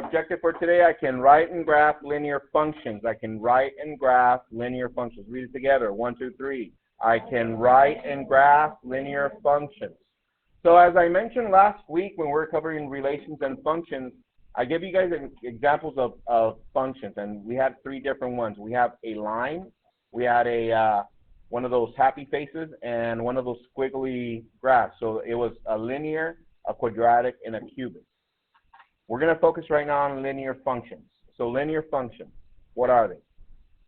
objective for today, I can write and graph linear functions. I can write and graph linear functions. Read it together. 1, 2, 3. I can write and graph linear functions. So as I mentioned last week when we were covering relations and functions, I gave you guys examples of functions, and we had 3 different ones. We have a line, we had a one of those happy faces, and one of those squiggly graphs. So it was a linear, a quadratic, and a cubic. We're going to focus right now on linear functions. So linear functions, what are they?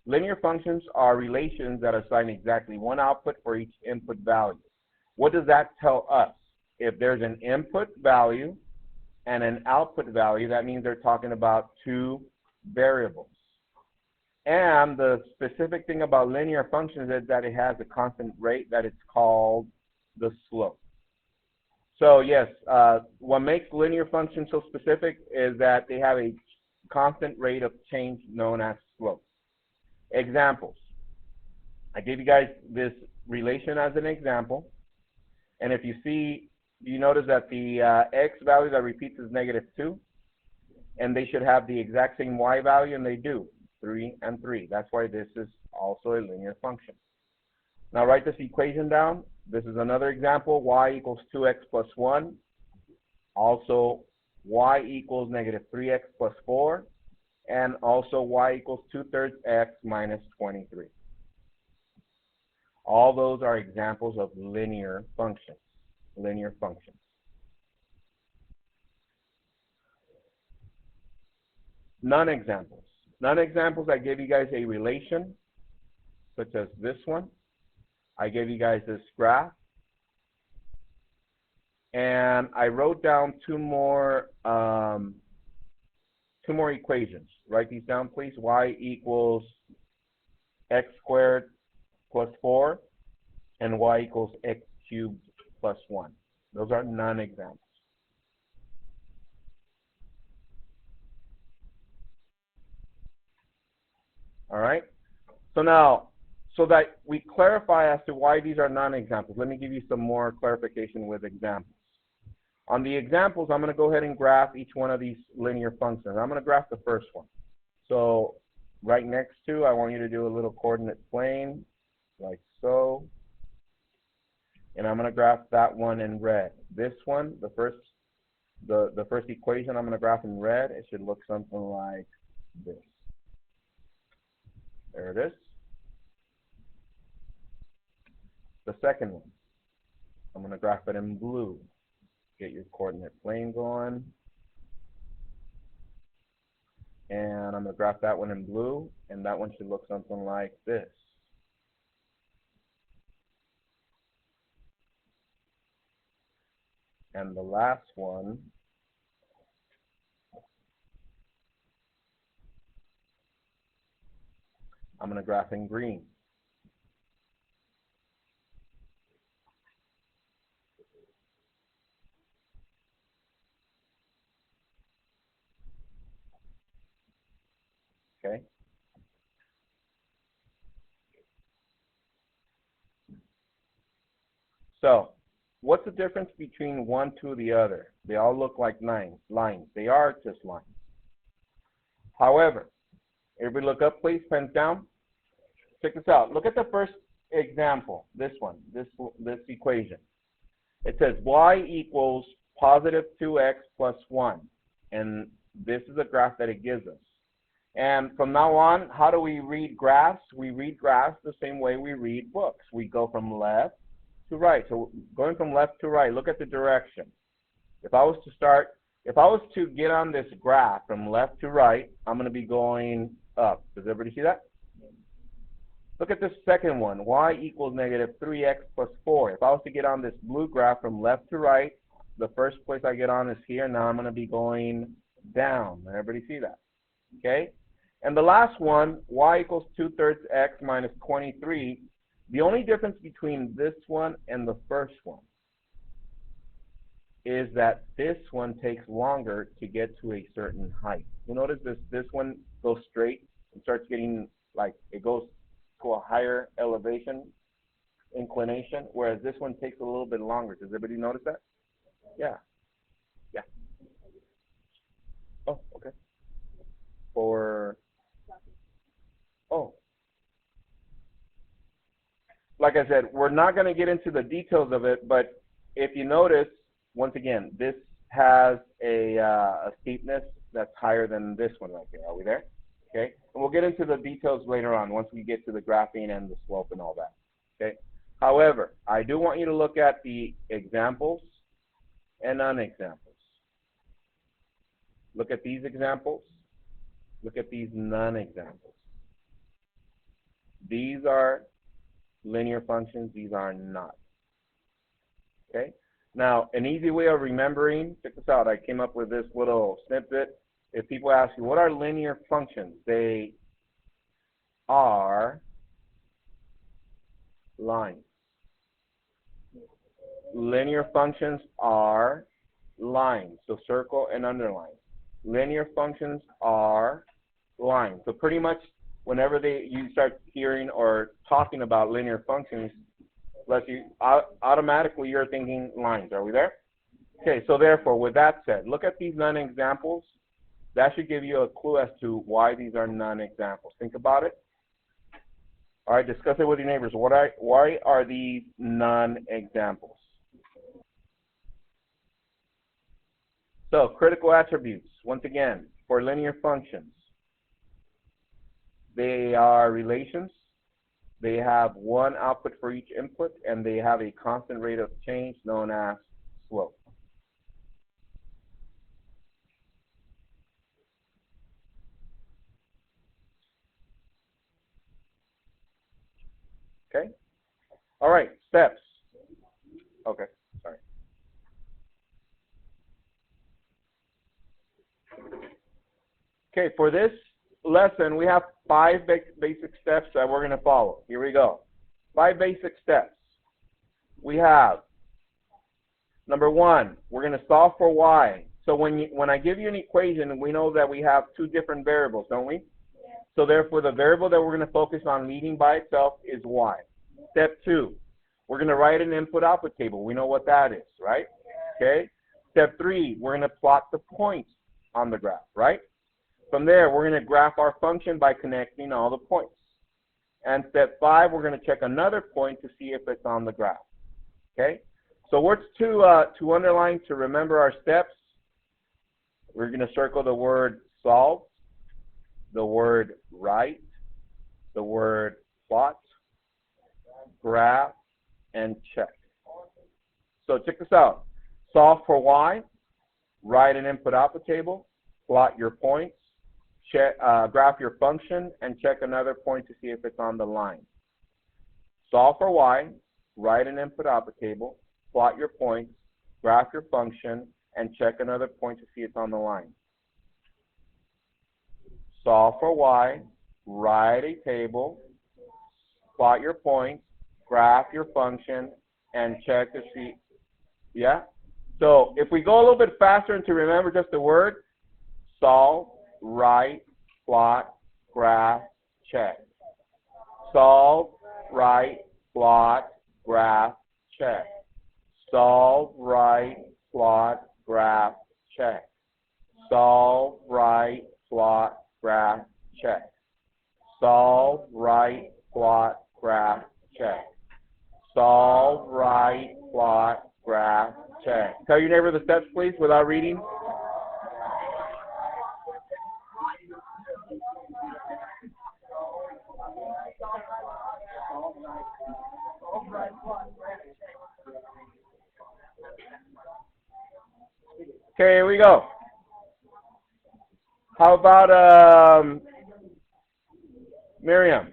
Linear functions are relations that assign exactly one output for each input value. What does that tell us? If there's an input value and an output value, that means they're talking about 2 variables. And the specific thing about linear functions is that it has a constant rate that it's called the slope. So yes, what makes linear functions so specific is that they have a constant rate of change known as slope. Examples. I gave you guys this relation as an example. And if you see, you notice that the x value that repeats is -2. And they should have the exact same y value, and they do. 3 and 3. That's why this is also a linear function. Now write this equation down. This is another example. Y equals 2x plus 1. Also, y equals -3x plus 4. And also, y equals 2/3 x minus 23. All those are examples of linear functions. Linear functions. Non-examples. Non-examples, I gave you guys a relation, such as this one. I gave you guys this graph. And I wrote down two more equations. Write these down, please. Y equals x squared plus 4, and y equals x cubed plus 1. Those are non-examples. All right? So now, so that we clarify as to why these are non-examples, let me give you some more clarification with examples. On the examples, I'm going to go ahead and graph each one of these linear functions. I'm going to graph the first one. So right next to, I want you to do a little coordinate plane, like so. And I'm going to graph that one in red. This one, the first equation, I'm going to graph in red. It should look something like this. There it is. The second one, I'm going to graph it in blue. Get your coordinate plane going. And I'm going to graph that one in blue, and that one should look something like this. And the last one, I'm going to graph in green. Okay. So, what's the difference between one to the other? They all look like lines. They are just lines. However, everybody look up, please. Pens down. Check this out. Look at the first example. This one. This equation. It says y equals positive 2x plus 1. And this is a graph that it gives us. And from now on, how do we read graphs? We read graphs the same way we read books. We go from left to right. So going from left to right, look at the direction. If I was to get on this graph from left to right, I'm going to be going up. Does everybody see that? Look at this second one, y equals -3x plus 4. If I was to get on this blue graph from left to right, the first place I get on is here. Now I'm going to be going down. Everybody see that? Okay? And the last one, y equals 2/3 x minus 23. The only difference between this one and the first one is that this one takes longer to get to a certain height. You notice this one goes straight and starts getting, like, it goes to a higher elevation inclination, whereas this one takes a little bit longer. Does everybody notice that? Yeah. Yeah. Oh, okay. like I said, we're not going to get into the details of it, but if you notice, once again, this has a steepness that's higher than this one right here. Are we there? Okay, and we'll get into the details later on once we get to the graphing and the slope and all that. Okay. However, I do want you to look at the examples and non-examples. Look at these examples. Look at these non-examples. These are linear functions. These are not. Okay. Now, an easy way of remembering, check this out. I came up with this little snippet. If people ask you, what are linear functions? They are lines. Linear functions are lines. So circle and underline. Linear functions are lines. So pretty much whenever you start hearing or talking about linear functions, automatically you're thinking lines. Are we there? Okay, so therefore, with that said, look at these non-examples. That should give you a clue as to why these are non-examples. Think about it. All right, discuss it with your neighbors. Why are these non-examples? So, critical attributes, once again, for linear functions. They are relations. They have one output for each input, and they have a constant rate of change known as slope. Okay? All right, steps. Okay, sorry. Okay, for this lesson, we have 5 basic steps that we're going to follow. Here we go. 5 basic steps. We have, number 1, we're going to solve for y. So when I give you an equation, we know that we have 2 different variables, don't we? So therefore, the variable that we're going to focus on leading by itself is y. Step 2, we're going to write an input-output table. We know what that is, right? Okay. Step 3, we're going to plot the points on the graph, right? From there, we're going to graph our function by connecting all the points. And step 5, we're going to check another point to see if it's on the graph. Okay? So what's to underline to remember our steps? We're going to circle the word solve, the word write, the word plot, graph, and check. So check this out. Solve for y, write an input-output table, plot your points, check, graph your function, and check another point to see if it's on the line. Solve for y, write an input-output table, plot your points, graph your function, and check another point to see it's on the line. Solve for y, write a table, plot your points, graph your function, and check to see. Yeah? So if we go a little bit faster and to remember just the word, solve, write, plot, graph, check. Solve, write, plot, graph, check. Solve, write, plot, graph, check. Solve, write, plot, graph, check. Solve, write, plot, graph, check. Solve, write, plot, graph, check. Tell your neighbor the steps, please, without reading. Okay, here we go. How about Miriam?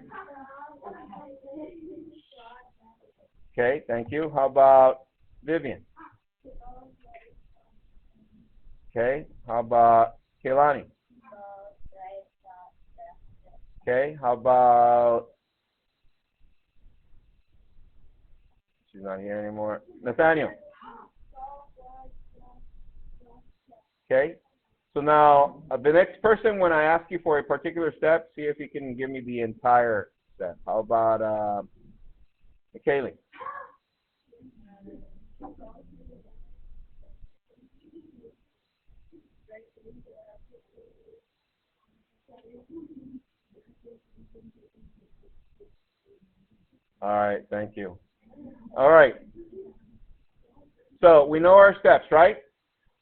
Okay, thank you. How about Vivian? Okay, how about Kehlani? Okay, how about, she's not here anymore, Nathaniel? Okay, so now the next person, when I ask you for a particular step, see if you can give me the entire step. How about Kaylee? All right, thank you. All right. So we know our steps, right?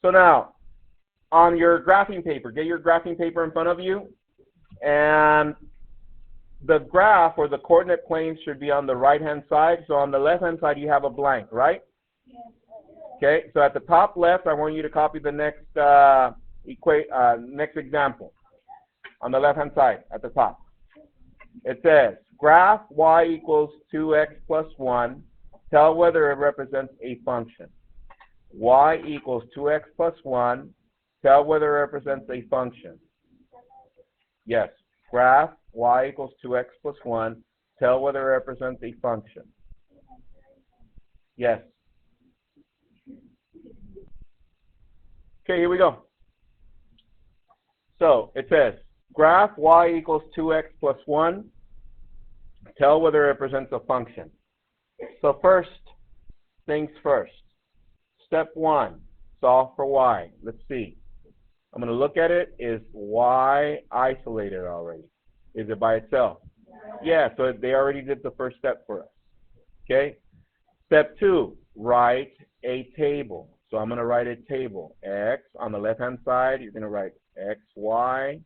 So now, on your graphing paper, get your graphing paper in front of you, and the graph or the coordinate plane should be on the right-hand side. So on the left-hand side, you have a blank, right? Okay, so at the top left, I want you to copy the next next example. On the left-hand side, at the top. It says, graph y equals 2x plus 1. Tell whether it represents a function. Y equals 2x plus 1. Tell whether it represents a function. Yes, graph y equals 2x plus 1. Tell whether it represents a function. Yes. Okay, here we go. So it says, graph y equals 2x plus 1. Tell whether it represents a function. So first things first. Step 1, solve for y. Let's see. I'm going to look at it. Is y isolated already? Is it by itself? Yeah, so they already did the first step for us. Okay? Step 2, write a table. So I'm going to write a table. X on the left-hand side, you're going to write x, y,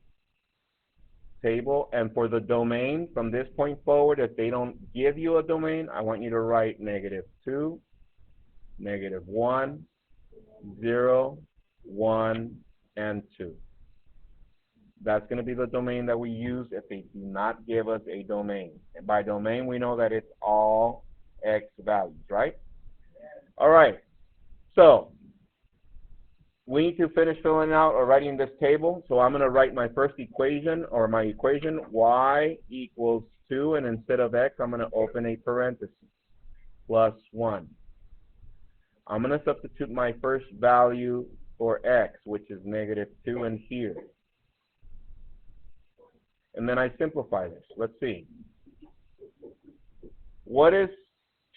table. And for the domain, from this point forward, if they don't give you a domain, I want you to write -2, -1, 0, 1, and 2. That's going to be the domain that we use if they do not give us a domain. And by domain, we know that it's all x values, right? All right. So we need to finish filling out or writing this table. So I'm going to write my first equation, or my equation, y equals 2, and instead of x, I'm going to open a parenthesis, plus 1. I'm going to substitute my first value for x, which is -2 in here. And then I simplify this. Let's see. What is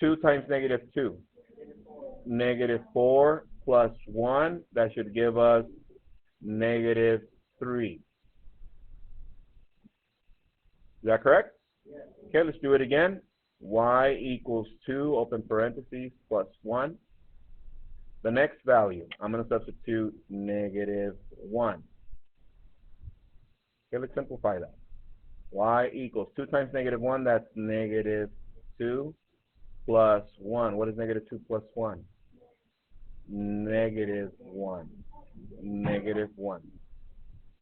2 times -2? -4 plus 1. That should give us -3. Is that correct? Yes. Okay, let's do it again. Y equals 2, open parentheses, plus 1. The next value, I'm going to substitute -1. Okay, let's simplify that. Y equals 2 times -1, that's -2 plus 1. What is -2 plus 1? -1. -1.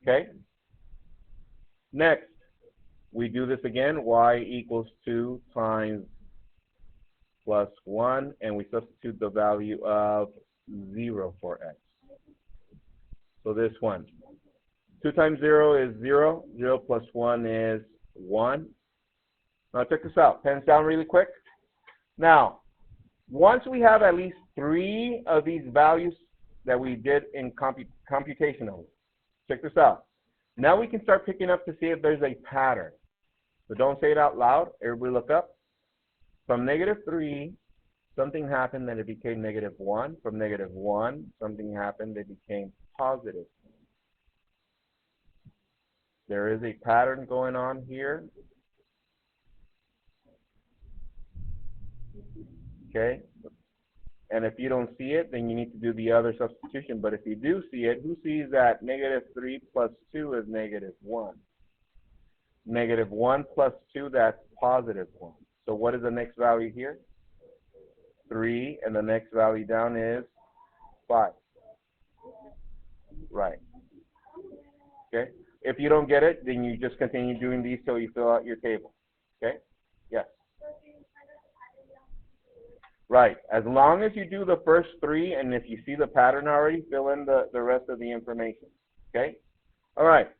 Okay? Next, we do this again. Y equals 2 times plus 1, and we substitute the value of 0 for x. So this one. 2 times 0 is 0. 0 plus 1 is 1. Now check this out. Pens down really quick. Now, once we have at least 3 of these values that we did in computational, check this out. Now we can start picking up to see if there's a pattern. So don't say it out loud. Everybody look up. From -3, something happened that it became -1. From -1, something happened that became positive. There is a pattern going on here. Okay? And if you don't see it, then you need to do the other substitution. But if you do see it, who sees that -3 plus 2 is -1? -1 plus 2, that's +1. So what is the next value here? 3, and the next value down is 5. Right. Okay? If you don't get it, then you just continue doing these till you fill out your table. Okay? Yes. Right. As long as you do the first 3, and if you see the pattern already, fill in the rest of the information. Okay? All right.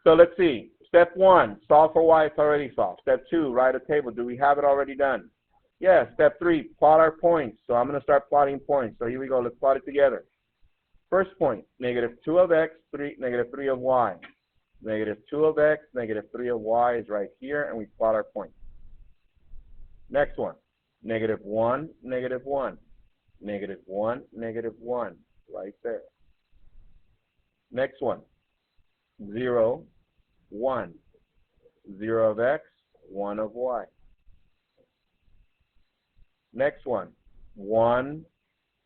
So let's see. Step 1, solve for y. It's already solved. Step 2, write a table. Do we have it already done? Yeah. Step 3, plot our points. So I'm going to start plotting points. So here we go. Let's plot it together. First point, -2 of x, -3 of y. -2 of x, -3 of y is right here, and we plot our point. Next one, -1, -1, -1, -1, right there. Next one, 0, 1, 0 of x, 1 of y. Next one, 1,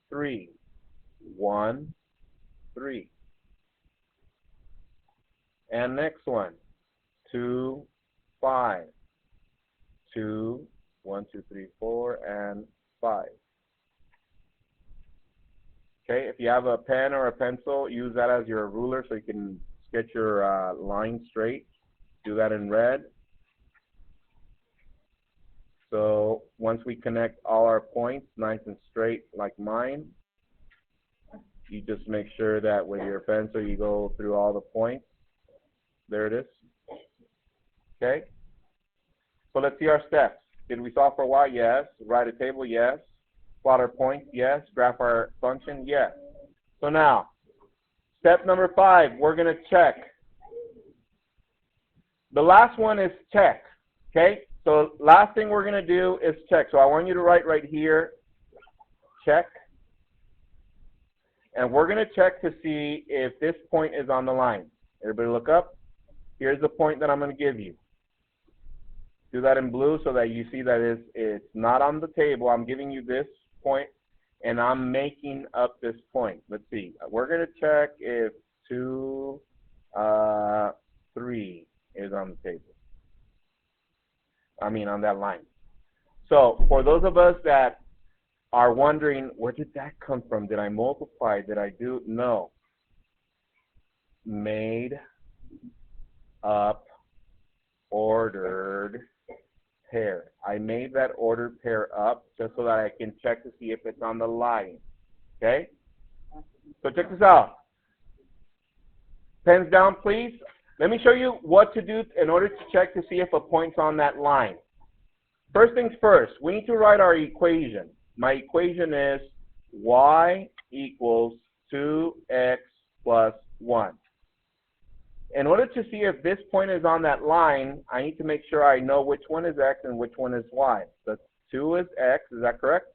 3, 1, 3. And next one, 2, 5, 2, 1, 2, 3, 4, and 5. Okay, if you have a pen or a pencil, use that as your ruler so you can sketch your line straight. Do that in red. So once we connect all our points nice and straight like mine, you just make sure that with your pencil you go through all the points. There it is. Okay? So let's see our steps. Did we solve for y? Yes. Write a table? Yes. Plot our points? Yes. Graph our function? Yes. So now, step number 5, we're going to check. The last one is check. Okay? So last thing we're going to do is check. So I want you to write right here, check. And we're going to check to see if this point is on the line. Everybody look up. Here's the point that I'm going to give you. Do that in blue so that you see that it's not on the table. I'm giving you this point, and I'm making up this point. Let's see. We're going to check if 2, 3 is on the table. I mean, on that line. So for those of us that are wondering, where did that come from? Did I multiply? Did I do? No. Made up ordered pair. I made that ordered pair up just so that I can check to see if it's on the line. Okay? So check this out. Pens down, please. Let me show you what to do in order to check to see if a point's on that line. First things first, we need to write our equation. My equation is y equals 2x plus 1. In order to see if this point is on that line, I need to make sure I know which one is x and which one is y. The 2 is x, is that correct?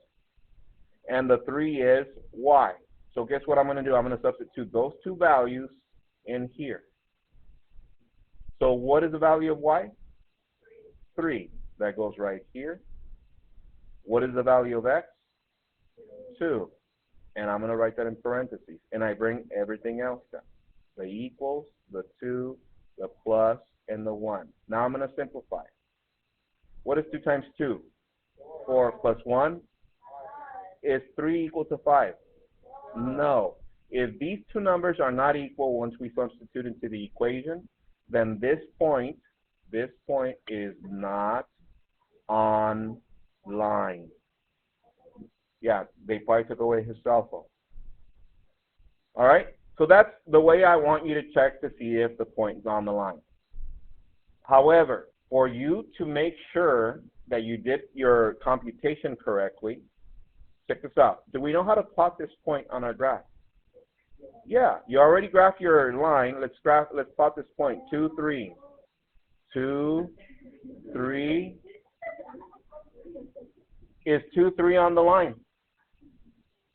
And the 3 is y. So guess what I'm going to do? I'm going to substitute those two values in here. So what is the value of y? 3. That goes right here. What is the value of x? 2. And I'm going to write that in parentheses. And I bring everything else down. The equals, the 2, the plus, and the 1. Now I'm going to simplify. What is 2 times 2? 4 plus 1. Is 3 equal to 5? No. If these two numbers are not equal once we substitute into the equation, then this point is not on line. Yeah, they probably took away his cell phone. All right? So that's the way I want you to check to see if the point is on the line. However, for you to make sure that you did your computation correctly, check this out. Do we know how to plot this point on our graph? Yeah, you already graphed your line. Let's plot this point. 2, 3. 2, 3. Is 2, 3 on the line?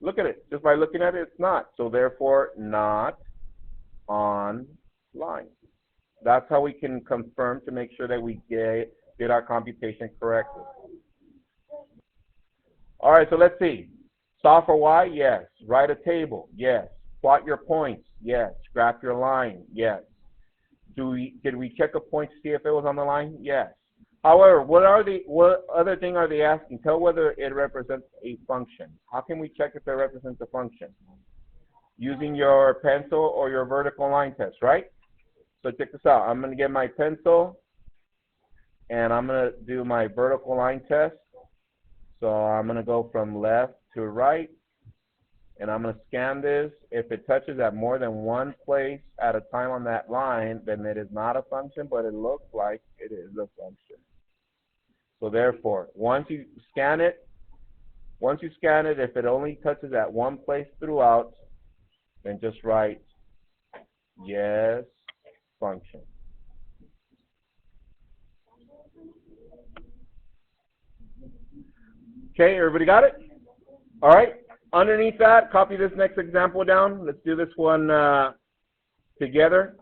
Look at it. Just by looking at it, it's not. So therefore, not on line. That's how we can confirm to make sure that we did our computation correctly. All right, so let's see. Solve for y? Yes. Write a table? Yes. Plot your points? Yes. Graph your line? Yes. Did we check a point to see if it was on the line? Yes. However, what other thing are they asking? Tell whether it represents a function. How can we check if it represents a function? Using your pencil or your vertical line test, right? So check this out. I'm going to get my pencil, and I'm going to do my vertical line test. So I'm going to go from left to right, and I'm going to scan this. If it touches at more than one place at a time on that line, then it is not a function, but it looks like it is a function. So therefore, once you scan it, if it only touches at one place throughout, then just write yes, function. Okay, everybody got it? All right. Underneath that, copy this next example down. Let's do this one together.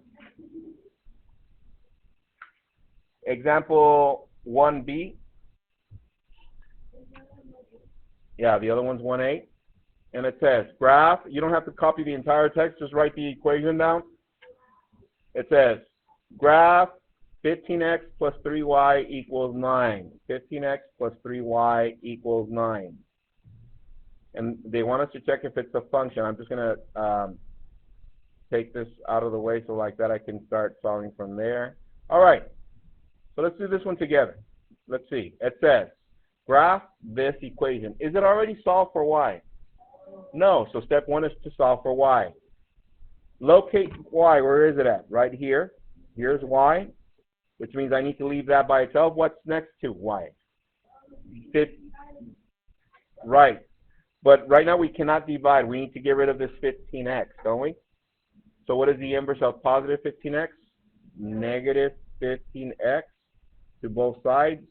Example 1B. Yeah, the other one's 1/8. And it says, graph, you don't have to copy the entire text, just write the equation down. It says, graph 15x plus 3y equals 9. 15x plus 3y equals 9. And they want us to check if it's a function. I'm just going to take this out of the way so like that I can start solving from there. All right, so let's do this one together. Let's see. It says, graph this equation. Is it already solved for y? No, so step one is to solve for y. Locate y, where is it at? Right here. Here's y, which means I need to leave that by itself. What's next to y? Right. But right now we cannot divide. We need to get rid of this 15x, don't we? So what is the inverse of positive 15x? Negative 15x to both sides.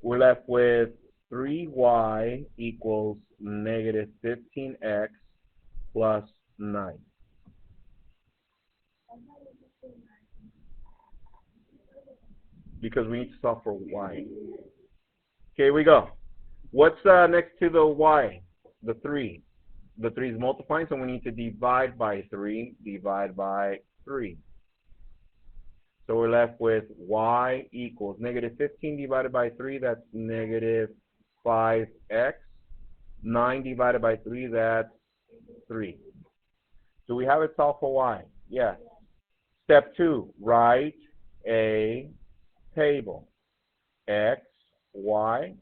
We're left with 3y equals negative 15x plus 9. Because we need to solve for y. Okay, here we go. What's next to the y? The 3. The 3 is multiplying, so we need to divide by 3. Divide by 3. So we're left with y equals negative 15 divided by 3, that's negative 5x. 9 divided by 3, that's 3. Do we have it solved for y? Yes. Step 2, write a table. X, y,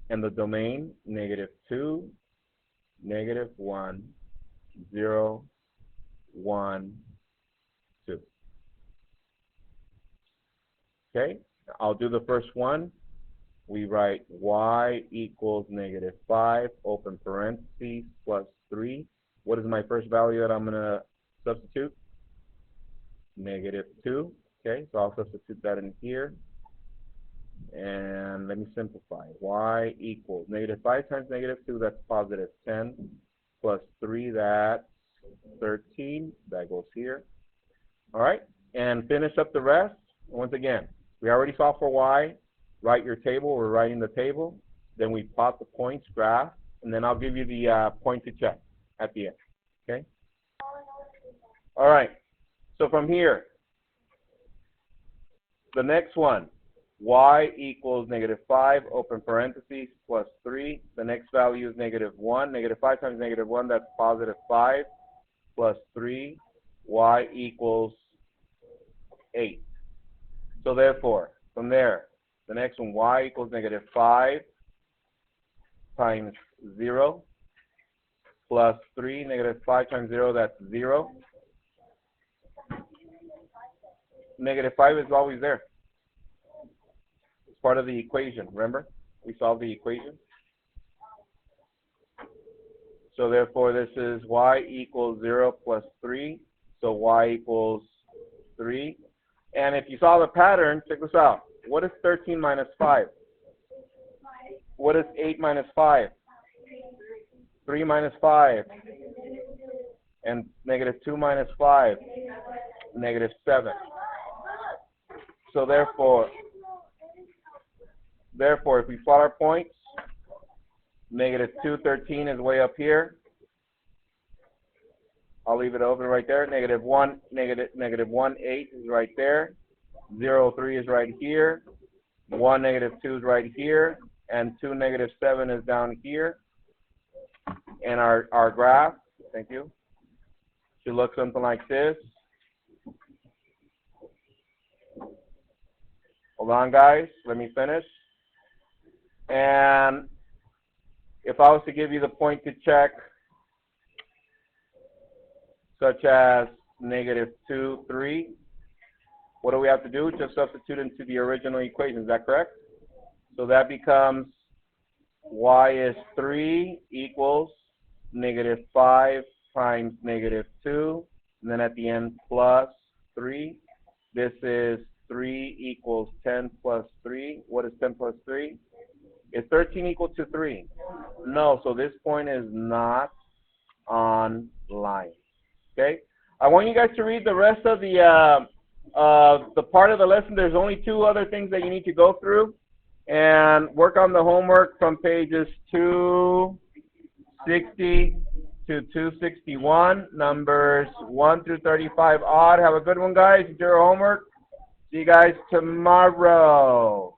and the domain, negative 2, negative 1, 0, 1, 2. Okay, I'll do the first one. We write y equals negative 5, open parentheses, plus 3. What is my first value that I'm going to substitute? Negative 2. Okay, so I'll substitute that in here. And let me simplify. Y equals negative 5 times negative 2, that's positive 10, plus 3, that's 13. That goes here. All right, and finish up the rest. Once again, we already solved for y. Write your table. We're writing the table. Then we plot the points, graph, and then I'll give you the point to check at the end. Okay? All right, so from here, the next one, y equals negative 5, open parentheses, plus 3. The next value is negative 1. Negative 5 times negative 1, that's positive 5, plus 3. Y equals 8. So therefore, from there, the next one, y equals negative 5 times 0, plus 3. Negative 5 times 0, that's 0. Negative 5 is always there. It's part of the equation, remember? We solved the equation. So therefore, this is y equals 0 plus 3. So y equals 3. And if you saw the pattern, check this out. What is 13 minus 5? What is 8 minus 5? 3 minus 5. And negative 2 minus 5? Negative 7. So therefore, if we plot our points, negative 2, 13 is way up here. I'll leave it open right there. Negative 1, 8 is right there. 0, 3 is right here. 1, negative 2 is right here. And 2, negative 7 is down here. And our graph, thank you, should look something like this. Hold on, guys. Let me finish. And if I was to give you the point to check, such as negative 2, 3, what do we have to do? Just substitute into the original equation. Is that correct? So that becomes y is 3 equals negative 5 times negative 2, and then at the end plus 3. This is 3 equals 10 plus 3. What is 10 plus 3? Is 13 equal to 3? No, so this point is not on line. Okay? I want you guys to read the rest of the the part of the lesson, there's only 2 other things that you need to go through and work on the homework from pages 260 to 261, numbers 1 through 35 odd. Have a good one, guys. Do your homework. See you guys tomorrow.